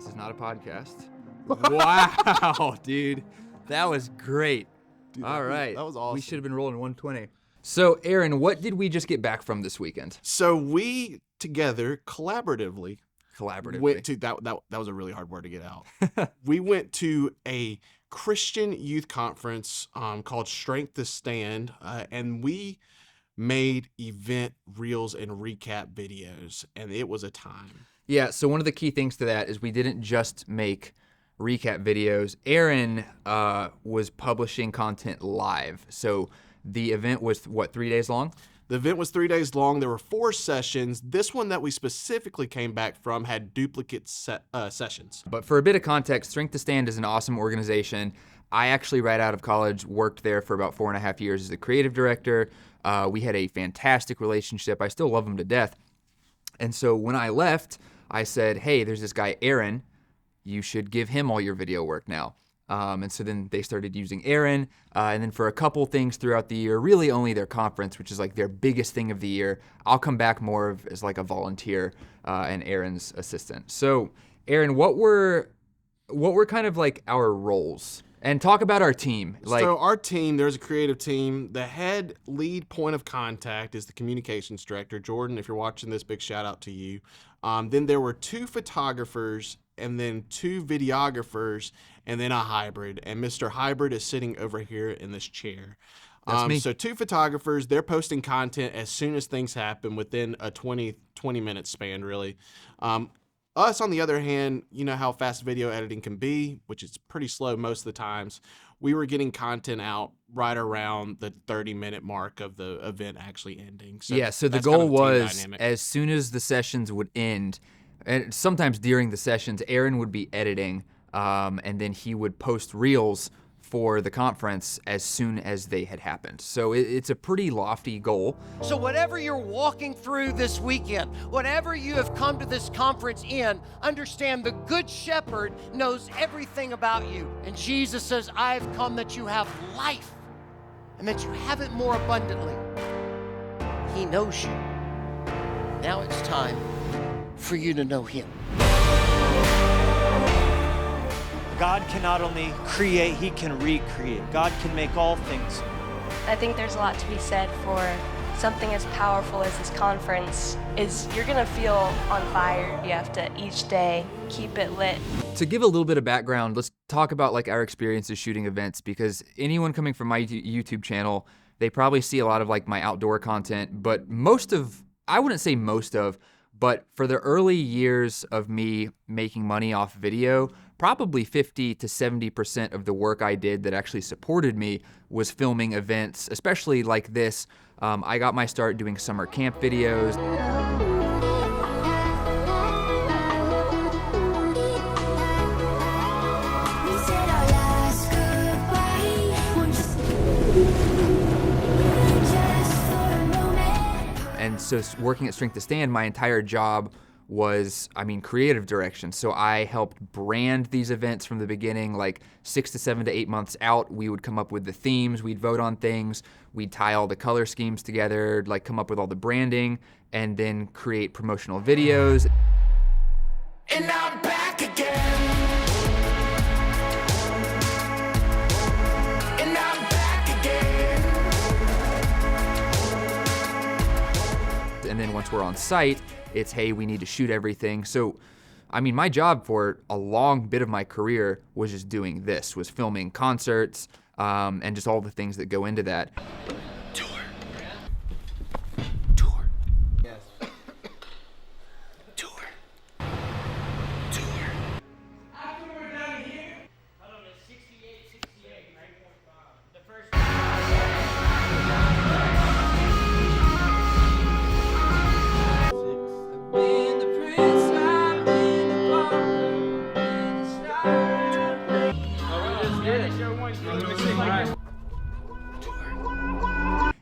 This is not a podcast. Wow, dude. That was great. Dude, All right. That was awesome. We should have been rolling 120. So, Aaron, what did we just get back from this weekend? So we together collaboratively went to that was a really hard word to get out. We went to a Christian youth conference called Strength to Stand, and we made event reels and recap videos, and it was a time. Yeah, so one of the key things to that is we didn't just make recap videos. Aaron was publishing content live. So the event was, what, 3 days long? The event was 3 days long. There were 4 sessions. This one that we specifically came back from had duplicate sessions. But for a bit of context, Strength to Stand is an awesome organization. I actually, right out of college, worked there for about 4.5 years as the creative director. We had a fantastic relationship. I still love him to death. And so when I left, I said, hey, there's this guy, Aaron. You should give him all your video work now. And so then they started using Aaron. And then for a couple things throughout the year, really only their conference, which is like their biggest thing of the year, I'll come back more as like a volunteer and Aaron's assistant. So Aaron, what were kind of like our roles? And talk about our team. So our team, there's a creative team. The head lead point of contact is the communications director. Jordan, if you're watching this, big shout out to you. Then there were 2 photographers and then 2 videographers and then a hybrid. And Mr. Hybrid is sitting over here in this chair. That's me. So 2 photographers, they're posting content as soon as things happen within a 20-minute span, really. Us, on the other hand, you know how fast video editing can be, which is pretty slow most of the times. We were getting content out right around the 30-minute mark of the event actually ending. So yeah, so the goal was as soon as the sessions would end, and sometimes during the sessions, Aaron would be editing, and then he would post reels for the conference as soon as they had happened. So it's a pretty lofty goal. So whatever you're walking through this weekend, whatever you have come to this conference in, understand the Good Shepherd knows everything about you. And Jesus says, I've come that you have life and that you have it more abundantly. He knows you. Now it's time for you to know him. God can not only create, he can recreate. God can make all things. I think there's a lot to be said for something as powerful as this conference is you're gonna feel on fire. You have to each day keep it lit. To give a little bit of background, let's talk about like our experiences shooting events, because anyone coming from my YouTube channel, they probably see a lot of like my outdoor content, but I wouldn't say most of, but for the early years of me making money off video, probably 50 to 70% of the work I did that actually supported me was filming events, especially like this. I got my start doing summer camp videos. And so working at Strength to Stand, my entire job was, creative direction. So I helped brand these events from the beginning, like 6 to 7 to 8 months out. We would come up with the themes, we'd vote on things, we'd tie all the color schemes together, like come up with all the branding, and then create promotional videos. And I'm back again. And I'm back again. And then once we're on site, it's, hey, we need to shoot everything. So, my job for a long bit of my career was just doing this, was filming concerts, and just all the things that go into that. Tour. Yes. Tour. After we're done here, I don't know, 68, 9.5. The first.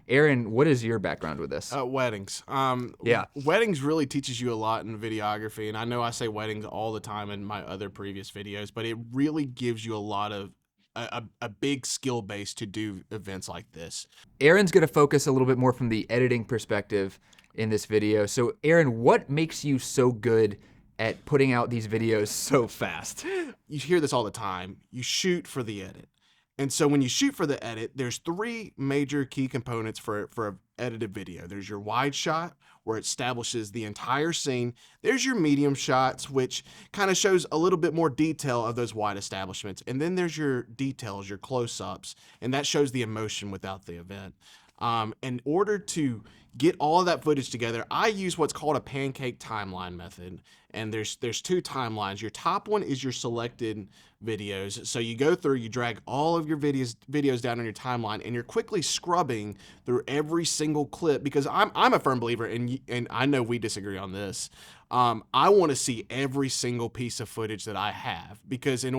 Aaron, what is your background with this? Weddings. Yeah. Weddings really teaches you a lot in videography, and I know I say weddings all the time in my other previous videos, but it really gives you a lot of a big skill base to do events like this. Aaron's gonna focus a little bit more from the editing perspective in this video. So Aaron, what makes you so good at putting out these videos so fast. You hear this all the time. You shoot for the edit. And so when you shoot for the edit, there's 3 major key components for an edited video. There's your wide shot, where it establishes the entire scene. There's your medium shots, which kind of shows a little bit more detail of those wide establishments. And then there's your details, your close-ups, and that shows the emotion without the event. In order to get all of that footage together, I use what's called a pancake timeline method. And there's 2 timelines. Your top one is your selected videos. So you go through, you drag all of your videos down on your timeline, and you're quickly scrubbing through every single clip, because I'm a firm believer, and I know we disagree on this. I want to see every single piece of footage that I have, because I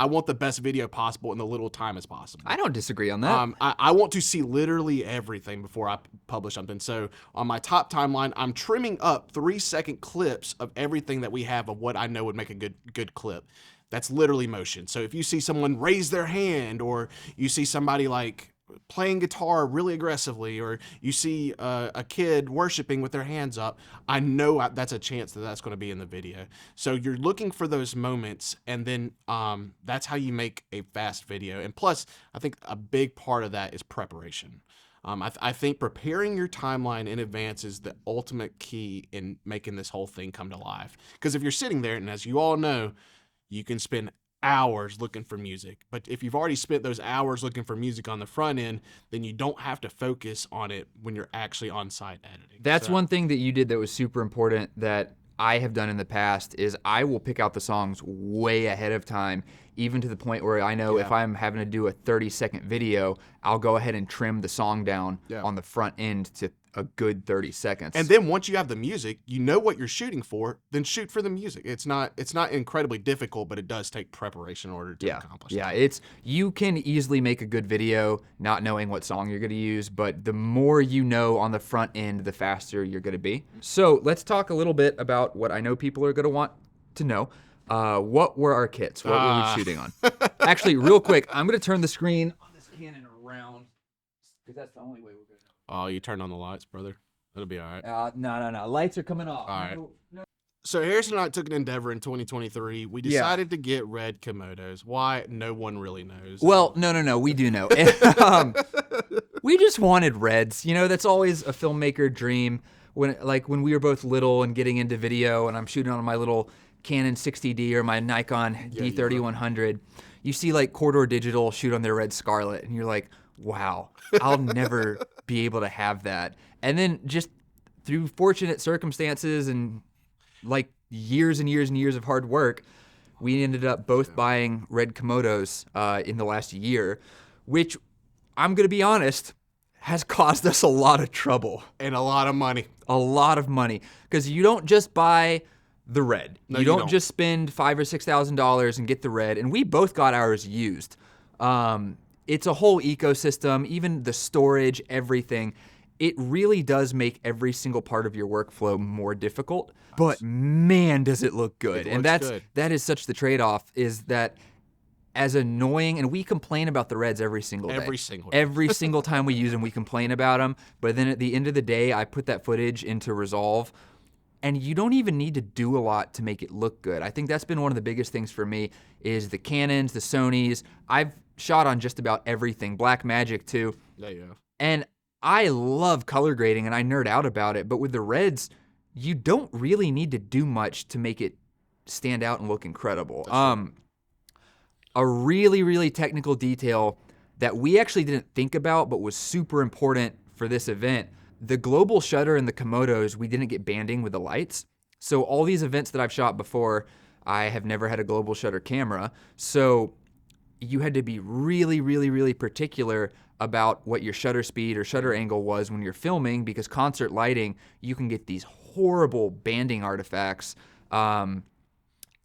want the best video possible in the little time as possible. I don't disagree on that. I want to see literally everything before I publish something. So on my top timeline, I'm trimming up 3-second clips of everything that we have of what I know would make a good clip. That's literally motion. So if you see someone raise their hand, or you see somebody like playing guitar really aggressively, or you see a kid worshiping with their hands up, I know that's a chance that that's going to be in the video. So you're looking for those moments, and then that's how you make a fast video. And plus, I think a big part of that is preparation. I think preparing your timeline in advance is the ultimate key in making this whole thing come to life. Because if you're sitting there, and as you all know, you can spend hours looking for music. But if you've already spent those hours looking for music on the front end, then you don't have to focus on it when you're actually on site editing. That's one thing that you did that was super important that I have done in the past is I will pick out the songs way ahead of time, even to the point where I know if I'm having to do a 30-second video, I'll go ahead and trim the song down on the front end to a good 30 seconds. And then once you have the music, you know what you're shooting for, then shoot for the music. It's not incredibly difficult, but it does take preparation in order to accomplish that. You can easily make a good video not knowing what song you're going to use, but the more you know on the front end, the faster you're going to be. So let's talk a little bit about what I know people are going to want to know. What were our kits? What were we shooting on? Actually, real quick, I'm going to turn the screen on this Canon around, because that's the only way we're going to. Oh, you turned on the lights, brother. It'll be all right. No. Lights are coming off. All right. No. So Harrison and I took an endeavor in 2023. We decided to get red Komodos. Why? No one really knows. Well, no. We do know. We just wanted reds. You know, that's always a filmmaker dream. When we were both little and getting into video, and I'm shooting on my little Canon 60D or my Nikon D3100, you see like Corridor Digital shoot on their red Scarlet, and you're like, wow, I'll never be able to have that. And then just through fortunate circumstances and like years and years and years of hard work, we ended up both buying red Komodos in the last year, which I'm going to be honest, has caused us a lot of trouble. And a lot of money. A lot of money. Because you don't just buy the red. No, you don't just spend $5,000 or $6,000 and get the red. And we both got ours used. It's a whole ecosystem, even the storage, everything. It really does make every single part of your workflow more difficult, but man, does it look good. And that is such the trade-off, is that as annoying, and we complain about the reds every single day. Every single time we use them, we complain about them, but then at the end of the day, I put that footage into Resolve, and you don't even need to do a lot to make it look good. I think that's been one of the biggest things for me, is the Canons, the Sonys. I've shot on just about everything, Blackmagic too. Yeah. And I love color grading and I nerd out about it, but with the reds, you don't really need to do much to make it stand out and look incredible. A really, really technical detail that we actually didn't think about but was super important for this event, the global shutter in the Komodos, we didn't get banding with the lights. So all these events that I've shot before, I have never had a global shutter camera. So you had to be really, really, really particular about what your shutter speed or shutter angle was when you're filming, because concert lighting, you can get these horrible banding artifacts. Don't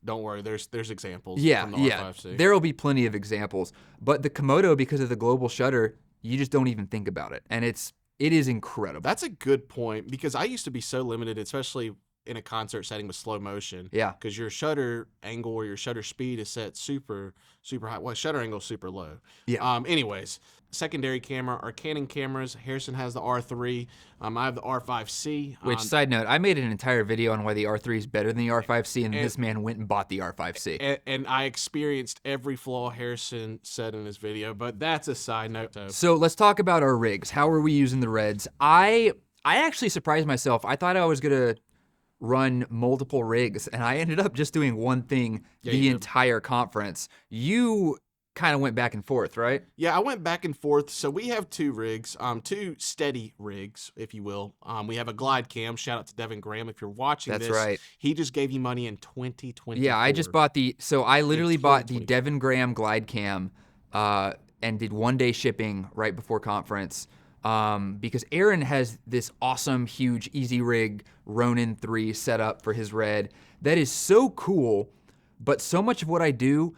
worry, there's examples from the R5C. There will be plenty of examples. But the Komodo, because of the global shutter, you just don't even think about it. And it is incredible. That's a good point, because I used to be so limited, especially in a concert setting with slow motion. Yeah. Because your shutter angle or your shutter speed is set super high. Well, shutter angle is super low. Yeah. Anyways, secondary camera are Canon cameras. Harrison has the R3. I have the R5C. Which, side note, I made an entire video on why the R3 is better than the R5C, and this man went and bought the R5C. And I experienced every flaw Harrison said in his video, but that's a side note. So let's talk about our rigs. How are we using the Reds? I actually surprised myself. I thought I was gonna run multiple rigs, and I ended up just doing one thing the entire conference. You kind of went back and forth, right? Yeah, I went back and forth. So we have two rigs, two steady rigs, if you will. We have a glide cam. Shout out to Devin Graham if you're watching this. That's right. He just gave you money in 2020. Yeah, I just bought I literally bought the Devin Graham glide cam and did 1-day shipping right before conference. Because Aaron has this awesome, huge, easy rig Ronin 3 set up for his Red. That is so cool, but so much of what I do,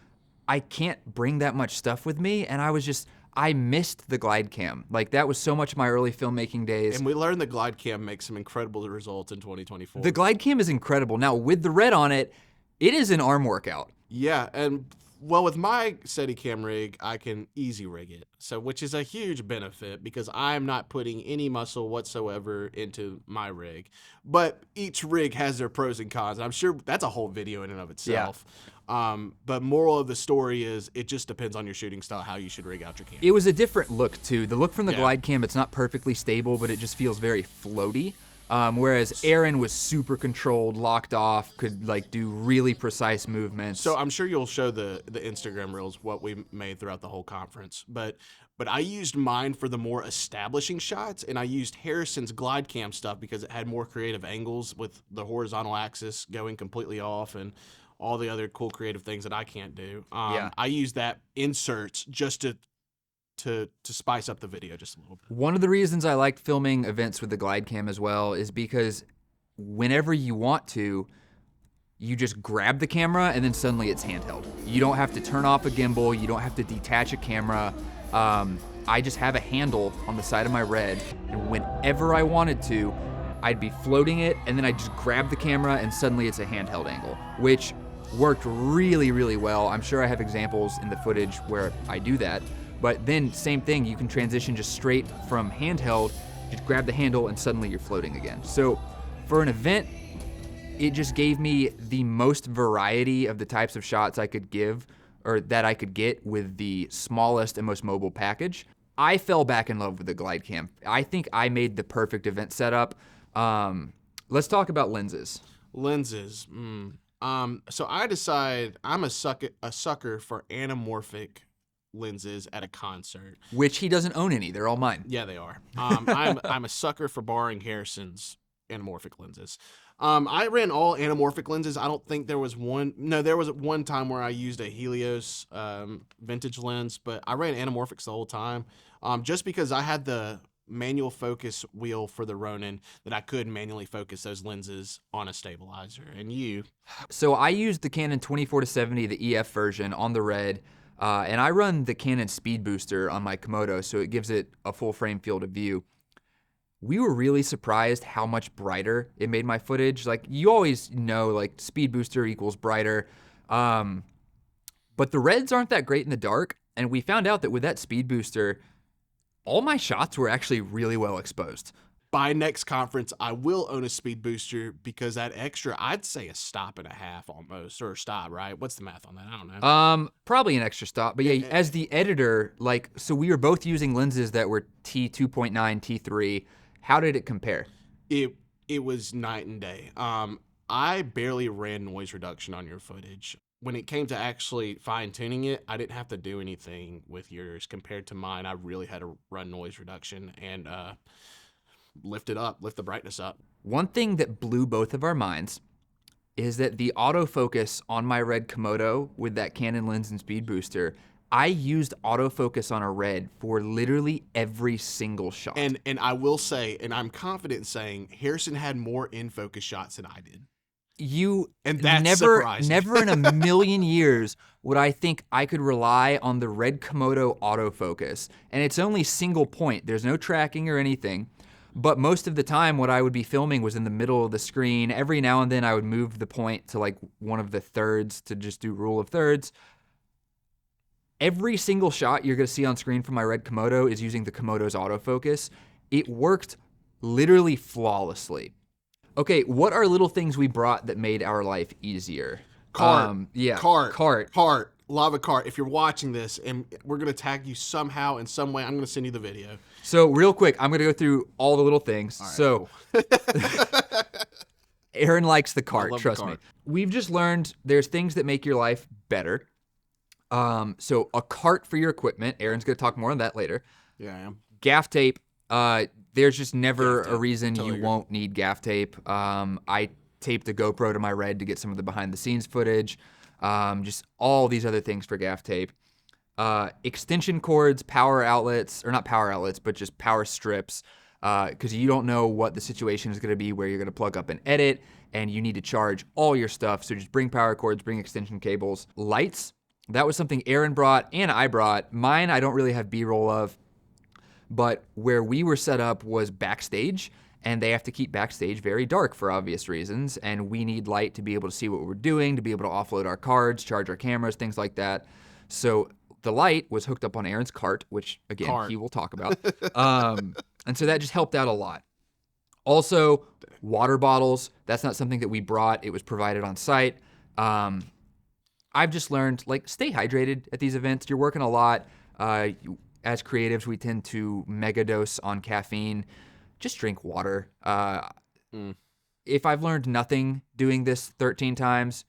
I can't bring that much stuff with me, and I missed the glide cam. Like, that was so much of my early filmmaking days. And we learned the glide cam makes some incredible results in 2024. The glide cam is incredible. Now, with the Red on it, it is an arm workout. Yeah, and well, with my Steadicam rig, I can easy rig it, so which is a huge benefit because I'm not putting any muscle whatsoever into my rig. But each rig has their pros and cons, and I'm sure that's a whole video in and of itself. But moral of the story is it just depends on your shooting style, how you should rig out your camera. It was a different look, too. The look from the glide cam, it's not perfectly stable, but it just feels very floaty. Whereas Aaron was super controlled, locked off, could like do really precise movements. So I'm sure you'll show the Instagram reels what we made throughout the whole conference. But I used mine for the more establishing shots, and I used Harrison's glide cam stuff because it had more creative angles with the horizontal axis going completely off and all the other cool creative things that I can't do. I used that inserts just to spice up the video just a little bit. One of the reasons I like filming events with the glide cam as well is because whenever you want to, you just grab the camera and then suddenly it's handheld. You don't have to turn off a gimbal. You don't have to detach a camera. I just have a handle on the side of my Red, and whenever I wanted to, I'd be floating it, and then I just grab the camera and suddenly it's a handheld angle, which worked really, really well. I'm sure I have examples in the footage where I do that. But then same thing, you can transition just straight from handheld, just grab the handle and suddenly you're floating again. So for an event, it just gave me the most variety of the types of shots I could give or that I could get with the smallest and most mobile package. I fell back in love with the glide cam. I think I made the perfect event setup. Let's talk about lenses. Lenses. So I decide I'm a sucker for anamorphic lenses at a concert, which he doesn't own any. They're all mine. Yeah, they are. I'm a sucker for borrowing Harrison's anamorphic lenses. I ran all anamorphic lenses. I don't think there was one. No, there was one time where I used a Helios vintage lens, but I ran anamorphics the whole time, just because I had the manual focus wheel for the Ronin that I could manually focus those lenses on a stabilizer. And you? So I used the Canon 24-70, the EF version on the Red. And I run the Canon Speed Booster on my Komodo, so it gives it a full frame field of view. We were really surprised how much brighter it made my footage. Like, you always know, like, Speed Booster equals brighter. But the Reds aren't that great in the dark, and we found out that with that Speed Booster, all my shots were actually really well exposed. By next conference, I will own a Speed Booster because that extra, I'd say a stop and a half almost, or a stop, right? What's the math on that? I don't know. Probably an extra stop. But yeah, as the editor, like, so we were both using lenses that were T2.9, T3. How did it compare? It was night and day. I barely ran noise reduction on your footage. When it came to actually fine-tuning it, I didn't have to do anything with yours. Compared to mine, I really had to run noise reduction and lift the brightness up. One thing that blew both of our minds is that the autofocus on my Red Komodo with that Canon lens and Speed Booster, I used autofocus on a Red for literally every single shot. And I will say, and I'm confident in saying, Harrison had more in-focus shots than I did. And that's never in a million years would I think I could rely on the Red Komodo autofocus. And it's only single point. There's no tracking or anything. But most of the time, what I would be filming was in the middle of the screen. Every now and then, I would move the point to like one of the thirds to just do rule of thirds. Every single shot you're going to see on screen from my red Komodo is using the Komodo's autofocus. It worked literally flawlessly. Okay, what are little things we brought that made our life easier? Cart. Cart. Lava cart. If you're watching this and we're going to tag you somehow in some way, I'm going to send you the video. So real quick, I'm going to go through all the little things. All right, so cool. Aaron likes the cart, love the trust me. cart. We've just learned there's things that make your life better. So a cart for your equipment. Aaron's going to talk more on that later. Yeah, I am. Gaff tape. There's just never Gaff a tape. reason Totally you agree. won't need gaff tape. I taped a GoPro to my red to get some of the behind the scenes footage. Just all these other things for gaff tape. Extension cords, power outlets, or not power outlets, but just power strips. Because you don't know what the situation is going to be where you're going to plug up and edit, and you need to charge all your stuff. So just bring power cords, bring extension cables. Lights. That was something Aaron brought and I brought. Mine I don't really have B-roll of. But where we were set up was backstage, and they have to keep backstage very dark for obvious reasons, and we need light to be able to see what we're doing, to be able to offload our cards, charge our cameras, things like that. So the light was hooked up on Aaron's cart, which, again, he will talk about. And so that just helped out a lot. Also, water bottles. That's not something that we brought. It was provided on site. I've just learned, like, stay hydrated at these events. You're working a lot. As creatives, we tend to mega dose on caffeine. Just drink water. If I've learned nothing doing this 13 times,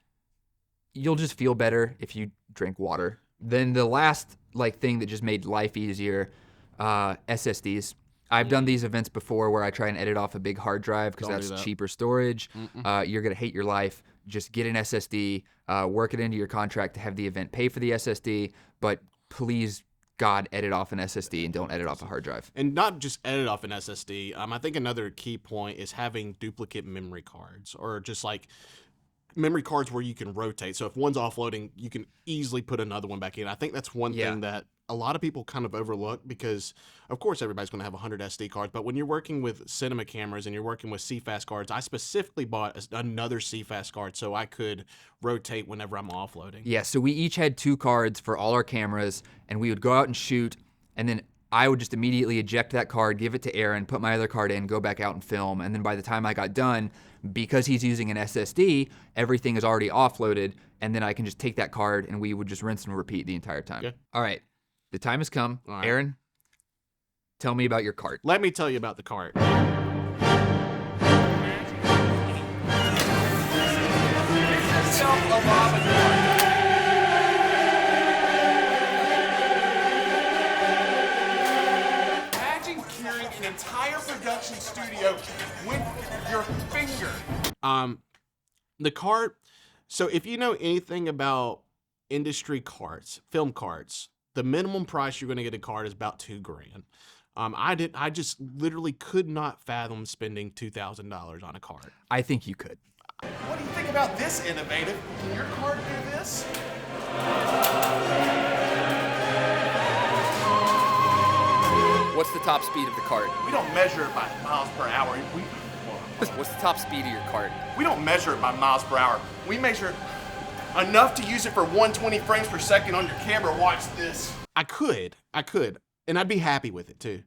you'll just feel better if you drink water. Then the last thing that just made life easier, SSDs. I've done these events before where I try and edit off a big hard drive because Don't do that's that. cheaper storage. You're going to hate your life. Just get an SSD, work it into your contract to have the event pay for the SSD, but please, God, edit off an SSD and don't edit off a hard drive. And not just edit off an SSD. I think another key point is having duplicate memory cards, or just like memory cards where you can rotate. So if one's offloading, you can easily put another one back in. I think that's one thing that a lot of people kind of overlook, because of course everybody's going to have 100 SD cards, but when you're working with cinema cameras and you're working with CFast cards, I specifically bought another CFast card so I could rotate whenever I'm offloading. Yeah, so we each had 2 cards for all our cameras, and we would go out and shoot, and then I would just immediately eject that card, give it to Aaron, put my other card in, go back out and film, and then by the time I got done, because he's using an SSD, everything is already offloaded, and then I can just take that card, and we would just rinse and repeat the entire time. Okay. All right, the time has come. All right. Aaron, tell me about your cart. Let me tell you about the cart. Imagine carrying an entire production studio with your finger. The cart. So if you know anything about industry carts, film carts, the minimum price you're going to get a cart is about $2,000. I just literally could not fathom spending $2,000 on a cart. I think you could. What do you think about this innovative? Can your card do this? What's the top speed of the cart? We don't measure it by miles per hour. What's the top speed of your cart? We don't measure it by miles per hour. We measure enough to use it for 120 frames per second on your camera. Watch this. I could, and I'd be happy with it too.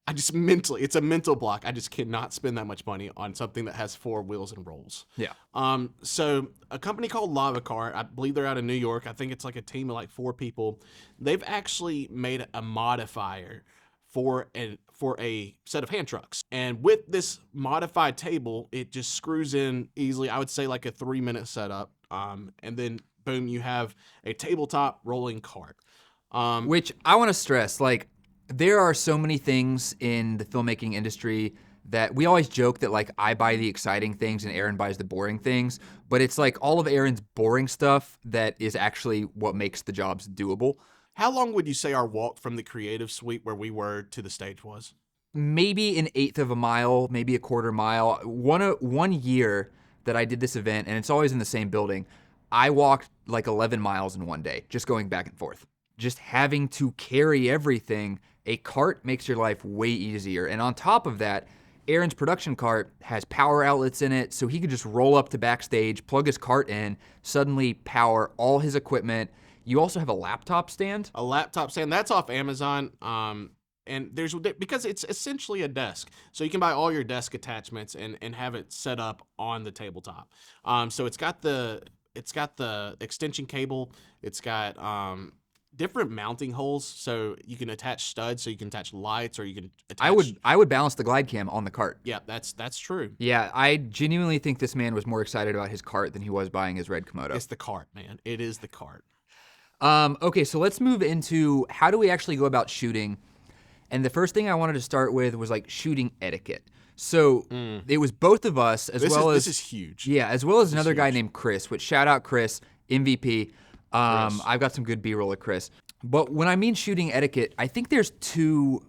I just mentally, it's a mental block. I just cannot spend that much money on something that has 4 wheels and rolls. Yeah. So a company called Lava Cart, I believe they're out of New York. I think it's like a team of like 4 people. They've actually made a modifier for a set of hand trucks. And with this modified table, it just screws in easily. I would say like a 3-minute setup. And then boom, you have a tabletop rolling cart. Which I want to stress, there are so many things in the filmmaking industry that we always joke that I buy the exciting things and Aaron buys the boring things, but it's all of Aaron's boring stuff that is actually what makes the jobs doable. How long would you say our walk from the creative suite where we were to the stage was? Maybe an eighth of a mile, maybe a quarter mile. One year that I did this event, and it's always in the same building, I walked 11 miles in one day, just going back and forth. Just having to carry everything, a cart makes your life way easier. And on top of that, Aaron's production cart has power outlets in it, so he could just roll up to backstage, plug his cart in, suddenly power all his equipment. You also have a laptop stand. A laptop stand that's off Amazon. And there's because it's essentially a desk, so you can buy all your desk attachments and have it set up on the tabletop. So it's got the extension cable. It's got different mounting holes, so you can attach studs, so you can attach lights, or you can attach. I would balance the glide cam on the cart. Yeah, that's true. Yeah, I genuinely think this man was more excited about his cart than he was buying his red Komodo. It's the cart, man. It is the cart. Okay, so let's move into how do we actually go about shooting. And the first thing I wanted to start with was like shooting etiquette. So it was both of us This is huge. Yeah, as well as another guy named Chris, which shout out Chris, MVP. I've got some good B-roll at Chris. But when I mean shooting etiquette, I think there's two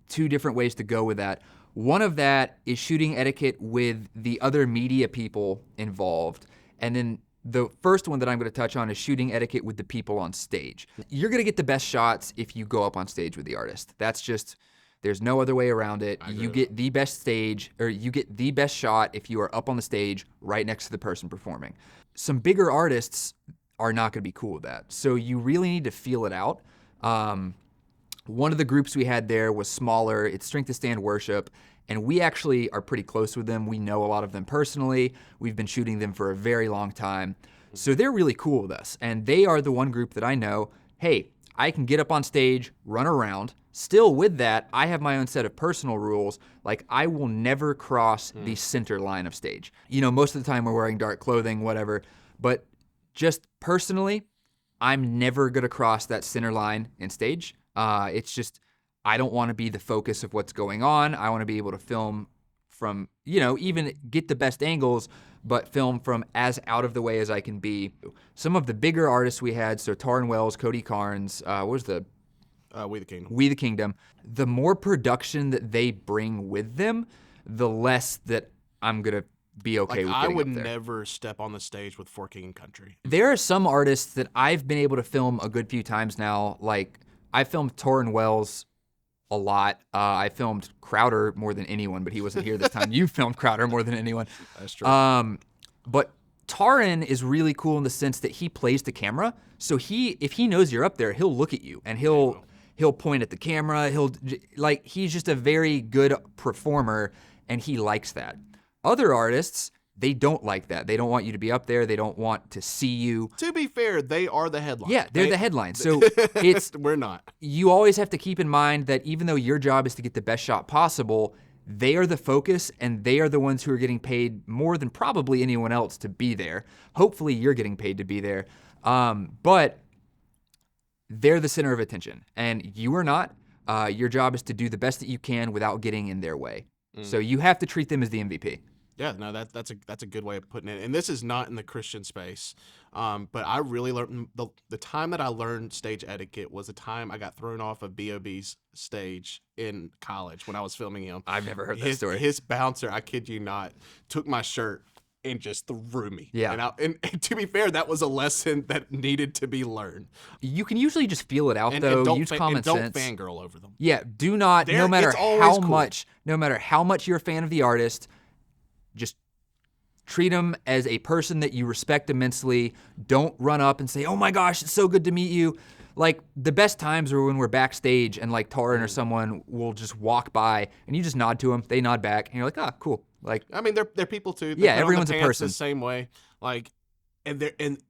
different ways to go with that. One of that is shooting etiquette with the other media people involved. And then the first one that I'm going to touch on is shooting etiquette with the people on stage. You're going to get the best shots if you go up on stage with the artist. That's just, there's no other way around it. You get the best stage, or you get the best shot if you are up on the stage right next to the person performing. Some bigger artists are not going to be cool with that. So you really need to feel it out. One of the groups we had there was smaller. It's Strength to Stand Worship. And we actually are pretty close with them. We know a lot of them personally. We've been shooting them for a very long time. So they're really cool with us. And they are the one group that I know, hey, I can get up on stage, run around. Still with that, I have my own set of personal rules. Like I will never cross the center line of stage. You know, most of the time we're wearing dark clothing, whatever. But just personally, I'm never gonna cross that center line in stage. It's just, I don't want to be the focus of what's going on. I want to be able to film from, you know, even get the best angles, but film from as out of the way as I can be. Some of the bigger artists we had, so Taryn Wells, Cody Carnes, what was the? We the Kingdom. We the Kingdom. The more production that they bring with them, the less that I'm going to be okay with getting I would up there. never step on the stage with For King and Country. There are some artists that I've been able to film a good few times now. Like, I filmed Taryn Wells a lot. I filmed Crowder more than anyone, but he wasn't here this time. You filmed Crowder more than anyone. That's true. But Taryn is really cool in the sense that he plays the camera. So if he knows you're up there, he'll look at you and he'll point at the camera. He's just a very good performer and he likes that. Other artists, they don't like that. They don't want you to be up there. They don't want to see you. To be fair, they are the headline. Yeah, they're the headline. So we're not. You always have to keep in mind that even though your job is to get the best shot possible, they are the focus and they are the ones who are getting paid more than probably anyone else to be there. Hopefully you're getting paid to be there. But they're the center of attention and you are not. Your job is to do the best that you can without getting in their way. So you have to treat them as the MVP. Yeah, no, that's a good way of putting it. And this is not in the Christian space, but I really learned the time that I learned stage etiquette was the time I got thrown off of B.O.B.'s stage in college when I was filming him. I've never heard that story. His bouncer, I kid you not, took my shirt and just threw me. Yeah. And to be fair, that was a lesson that needed to be learned. You can usually just feel it out though. Use common sense. Don't fangirl over them. Yeah, do not. No matter how much you're a fan of the artist, just treat them as a person that you respect immensely. Don't run up and say, "Oh my gosh, it's so good to meet you." Like the best times are when we're backstage and like Taryn or someone will just walk by and you just nod to them, they nod back, and you're like, "Ah, cool." Like, I mean, they're people too. Yeah, everyone's a person. The same way, like, and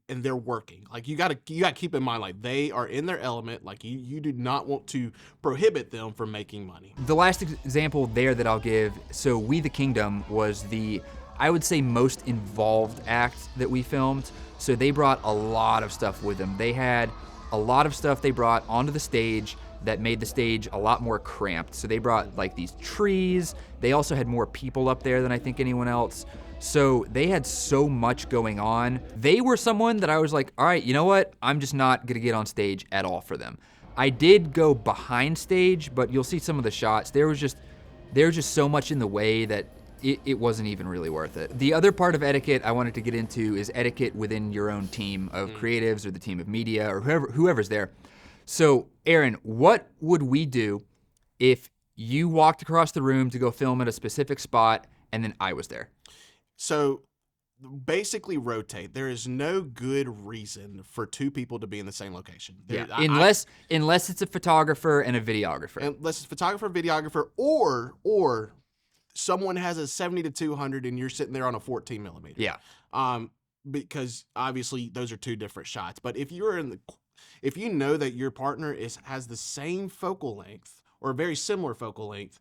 they're working. Like you gotta keep in mind, like they are in their element. Like you do not want to prohibit them from making money. The last example there that I'll give, so We the Kingdom was the, I would say, most involved act that we filmed. So they brought a lot of stuff with them. They had a lot of stuff they brought onto the stage that made the stage a lot more cramped. So they brought like these trees. They also had more people up there than I think anyone else. So they had so much going on. They were someone that I was like, all right, you know what? I'm just not gonna get on stage at all for them. I did go behind stage, but you'll see some of the shots. There was just so much in the way that it wasn't even really worth it. The other part of etiquette I wanted to get into is etiquette within your own team of creatives or the team of media or whoever's there. So Aaron, what would we do if You walked across the room to go film at a specific spot, and then I was there. So basically rotate. There is no good reason for two people to be in the same location. Unless it's a photographer and a videographer. Unless it's photographer, videographer, or someone has a 70 to 200 and you're sitting there on a 14 millimeter. Yeah. Because obviously those are two different shots. But if you know that your partner has the same focal length or a very similar focal length,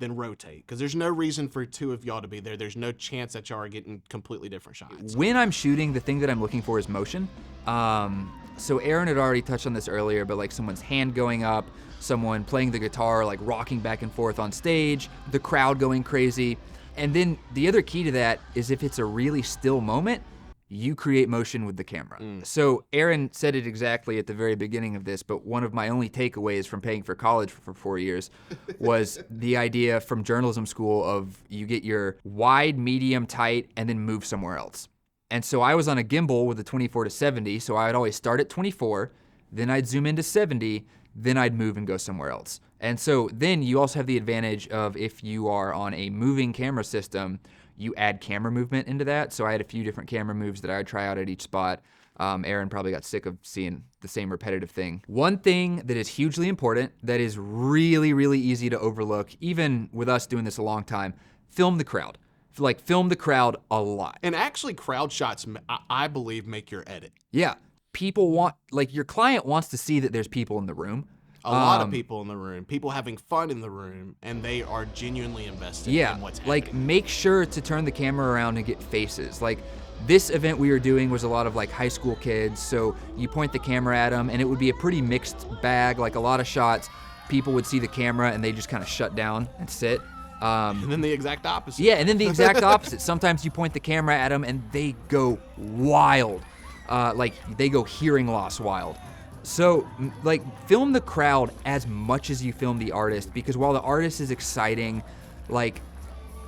then rotate, because there's no reason for two of y'all to be there. There's no chance that y'all are getting completely different shots. When I'm shooting, the thing that I'm looking for is motion. So Aaron had already touched on this earlier, but like someone's hand going up, someone playing the guitar, like rocking back and forth on stage, the crowd going crazy. And then the other key to that is if it's a really still moment, you create motion with the camera. So Aaron said it exactly at the very beginning of this, but one of my only takeaways from paying for college for 4 years was the idea from journalism school of you get your wide, medium, tight, and then move somewhere else. And so I was on a gimbal with a 24 to 70, so I'd always start at 24, then I'd zoom into 70, then I'd move and go somewhere else. And so then you also have the advantage of if you are on a moving camera system, you add camera movement into that. So I had a few different camera moves that I would try out at each spot. Aaron probably got sick of seeing the same repetitive thing. One thing that is hugely important that is really, really easy to overlook, even with us doing this a long time, film the crowd. Like film the crowd a lot. And actually crowd shots, I believe, make your edit. Yeah. People want, like your client wants to see that there's people in the room. A lot of people in the room, people having fun in the room, and they are genuinely invested in what's happening. Like make sure to turn the camera around and get faces. Like this event we were doing was a lot of like high school kids, so you point the camera at them and it would be a pretty mixed bag, like a lot of shots. People would see the camera and they just kind of shut down and sit. And then the exact opposite. Yeah, and then the exact opposite. Sometimes you point the camera at them and they go wild. Like they go hearing loss wild. So, like, film the crowd as much as you film the artist, because while the artist is exciting, like,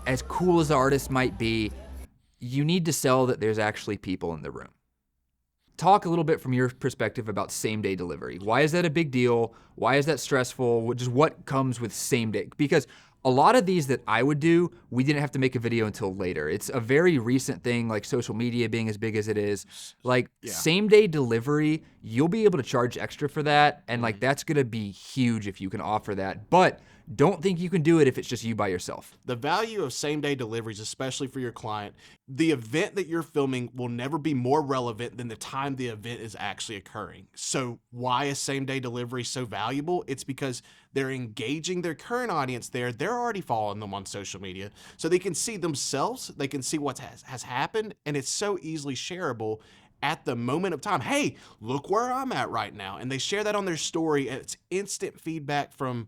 as cool as the artist might be, you need to sell that there's actually people in the room. Talk a little bit from your perspective about same-day delivery. Why is that a big deal? Why is that stressful? Just what comes with same-day? Because a lot of these that I would do, we didn't have to make a video until later. It's a very recent thing, like social media being as big as it is. Like same day delivery, you'll be able to charge extra for that. And like that's gonna be huge if you can offer that. But don't think you can do it if it's just you by yourself. The value of same-day deliveries, especially for your client, the event that you're filming will never be more relevant than the time the event is actually occurring. So why is same-day delivery so valuable? It's because they're engaging their current audience there. They're already following them on social media. So they can see themselves, they can see what has happened, and it's so easily shareable at the moment of time. Hey, look where I'm at right now. And they share that on their story, and it's instant feedback from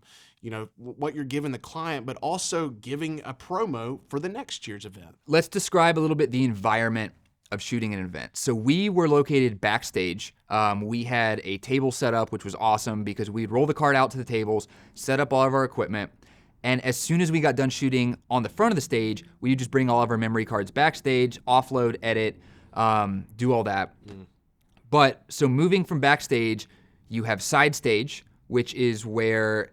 what you're giving the client, but also giving a promo for the next year's event. Let's describe a little bit the environment of shooting an event. So we were located backstage. We had a table set up, which was awesome because we'd roll the cart out to the tables, set up all of our equipment, and as soon as we got done shooting on the front of the stage, we would just bring all of our memory cards backstage, offload, edit, do all that. But so moving from backstage, you have side stage, which is where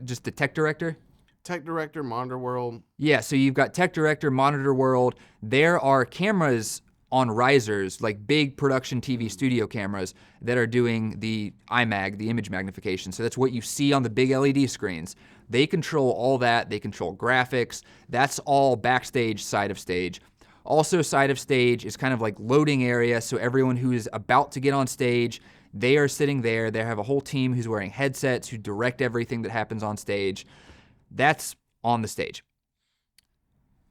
just the tech director? Tech director, monitor world. Yeah, so you've got tech director, monitor world. There are cameras on risers, like big production TV studio cameras that are doing the IMAG, the image magnification. So that's what you see on the big LED screens. They control all that. They control graphics. That's all backstage, side of stage. Also, side of stage is kind of like loading area. So everyone who is about to get on stage, they are sitting there. They have a whole team who's wearing headsets who direct everything that happens on stage. That's on the stage.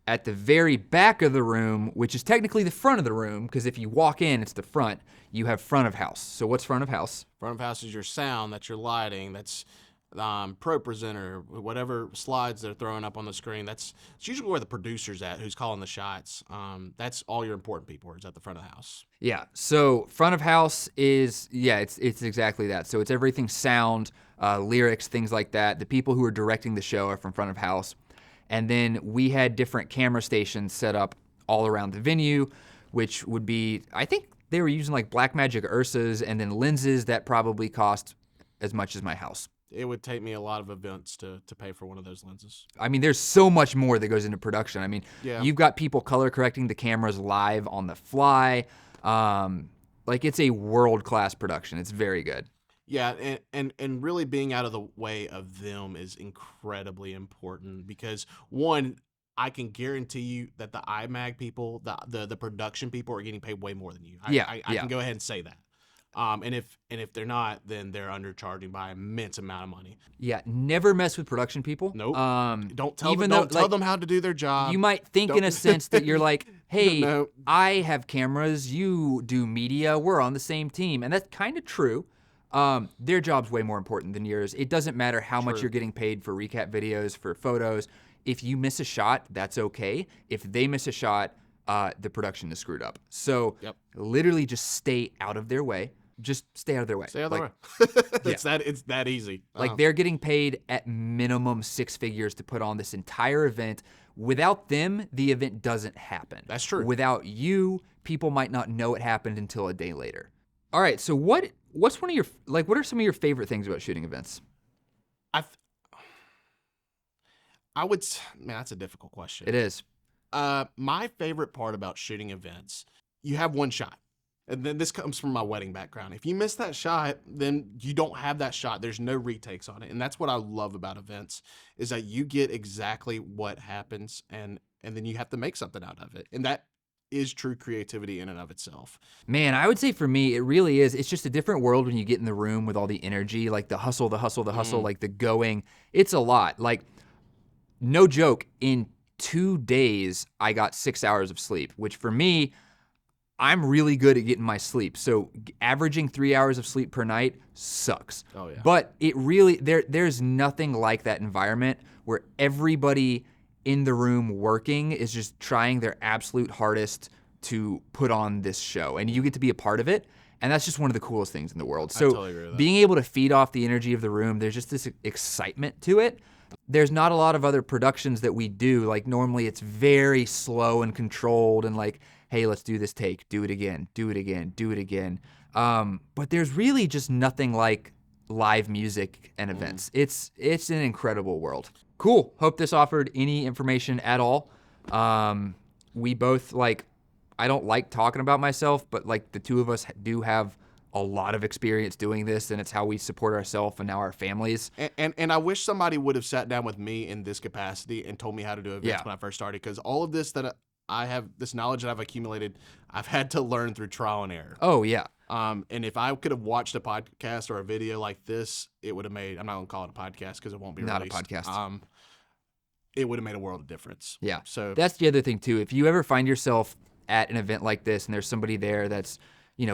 At the very back of the room, which is technically the front of the room, because if you walk in, it's the front, you have front of house. So what's front of house? Front of house is your sound, that's your lighting, that's pro presenter, whatever slides they're throwing up on the screen. It's usually where the producer's at, who's calling the shots. That's all your important people is at the front of the house. Yeah. So front of house is it's exactly that. So it's everything sound, lyrics, things like that. The people who are directing the show are from front of house, and then we had different camera stations set up all around the venue, which would be, I think they were using like Blackmagic Ursas and then lenses that probably cost as much as my house. It would take me a lot of events to pay for one of those lenses. I mean, there's so much more that goes into production. I mean, Yeah. you've got people color correcting the cameras live on the fly. Like, it's a world-class production. It's very good. Yeah, and really being out of the way of them is incredibly important because one, I can guarantee you that the IMAG people, the production people are getting paid way more than you. I can go ahead and say that. And if they're not, then they're undercharging by an immense amount of money. Yeah, never mess with production people. Nope. Don't tell even them, though, don't tell them how to do their job. You might think in a Don't- sense that you're like, hey, No. I have cameras, you do media, we're on the same team. And that's kind of true. Their job's way more important than yours. It doesn't matter how much True. you're getting paid for recap videos, for photos. If you miss a shot, that's okay. If they miss a shot, the production is screwed up. So Yep. literally just stay out of their way. Just stay out of their way. Stay out of Like, the way. It's that easy. Like they're getting paid at minimum 6 figures to put on this entire event. Without them, the event doesn't happen. That's true. Without you, people might not know it happened until a day later. All right, so what's one of your what are some of your favorite things about shooting events? I would, man, that's a difficult question. It is. My favorite part about shooting events, you have one shot. And then this comes from my wedding background. If you miss that shot, then you don't have that shot. There's no retakes on it. And that's what I love about events is that you get exactly what happens and then you have to make something out of it. And that is true creativity in and of itself. Man, I would say for me, it really is. It's just a different world when you get in the room with all the energy, like the hustle, like the going. It's a lot. Like, no joke, in 2 days, I got 6 hours of sleep, which for me, I'm really good at getting my sleep. So averaging 3 hours of sleep per night sucks. Oh, yeah. But it really, there's nothing like that environment where everybody in the room working is just trying their absolute hardest to put on this show. And you get to be a part of it. And that's just one of the coolest things in the world. So totally agree with that. being able to feed off the energy of the room, there's just this excitement to it. There's not a lot of other productions that we do. Like normally it's very slow and controlled and like, hey, let's do this take, do it again, do it again, do it again. But there's really just nothing like live music and events. It's an incredible world. Cool. Hope this offered any information at all. We both I don't like talking about myself, but like the two of us do have a lot of experience doing this, and it's how we support ourselves and now our families. And I wish somebody would have sat down with me in this capacity and told me how to do events when I first started, because all of this that I have, this knowledge that I've accumulated, I've had to learn through trial and error. Oh, yeah. And if I could have watched a podcast or a video like this, it would have made, I'm not going to call it a podcast because it won't be Not released. a podcast. It would have made a world of difference. Yeah. So that's the other thing too. If you ever find yourself at an event like this and there's somebody there that's,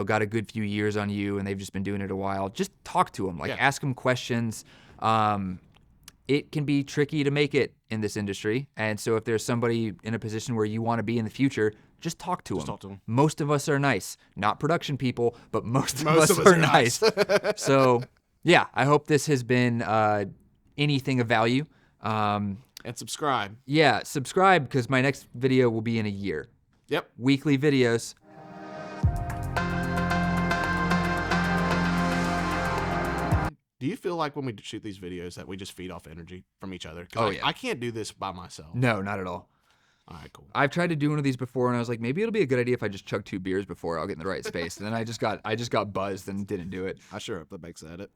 got a good few years on you and they've just been doing it a while, just talk to them. Ask them questions. It can be tricky to make it in this industry. And so if there's somebody in a position where you want to be in the future, just talk to them. talk to 'em. Most of us are nice. Not production people, but most of us are nice. So, yeah, I hope this has been anything of value. And subscribe. Yeah, subscribe because my next video will be in a year. Yep. Weekly videos. Do you feel like when we shoot these videos that we just feed off energy from each other? 'Cause Oh, I, yeah. I can't do this by myself. No, not at all. All right, cool. I've tried to do one of these before, and I was like, maybe it'll be a good idea if I just chug 2 beers before I'll get in the right space. And then I just got buzzed and didn't do it. I sure hope that makes that it.